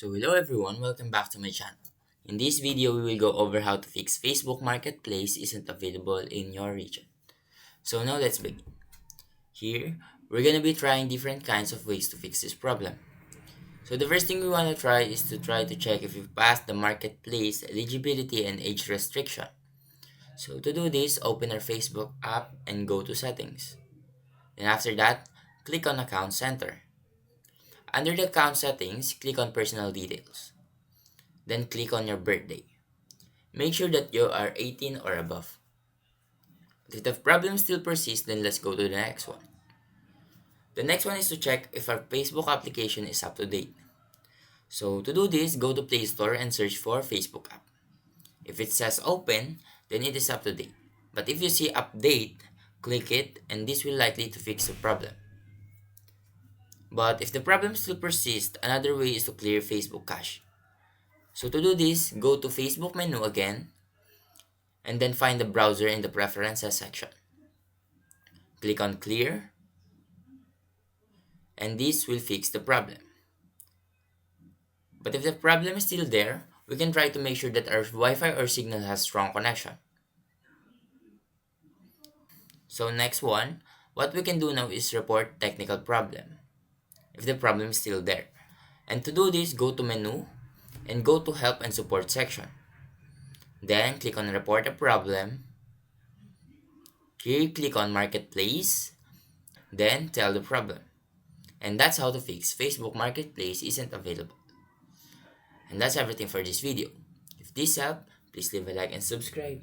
So hello everyone, welcome back to my channel. In this video, we will go over how to fix Facebook Marketplace isn't available in your region. So now let's begin. Here, we're gonna be trying different kinds of ways to fix this problem. So the first thing we wanna try is to try to check if you've passed the Marketplace eligibility and age restriction. So to do this, open our Facebook app and go to settings. Then after that, click on Account Center. Under the account settings, click on personal details. Then click on your birthday. Make sure that you are 18 or above. If the problem still persists, then let's go to the next one. The next one is to check if our Facebook application is up to date. So to do this, go to Play Store and search for Facebook app. If it says open, then it is up to date. But if you see update, click it and this will likely to fix the problem. But if the problem still persists, another way is to clear Facebook cache. So to do this, go to Facebook menu again and then find the browser in the preferences section. Click on clear and this will fix the problem. But if the problem is still there, we can try to make sure that our Wi-Fi or signal has strong connection. So next one, what we can do now is report technical problem, if the problem is still there. And to do this, go to menu and go to help and support section. Then click on report a problem. Here click on marketplace, then tell the problem. And that's how to fix Facebook Marketplace isn't available. And that's everything for this video. If this helped, please leave a like and subscribe.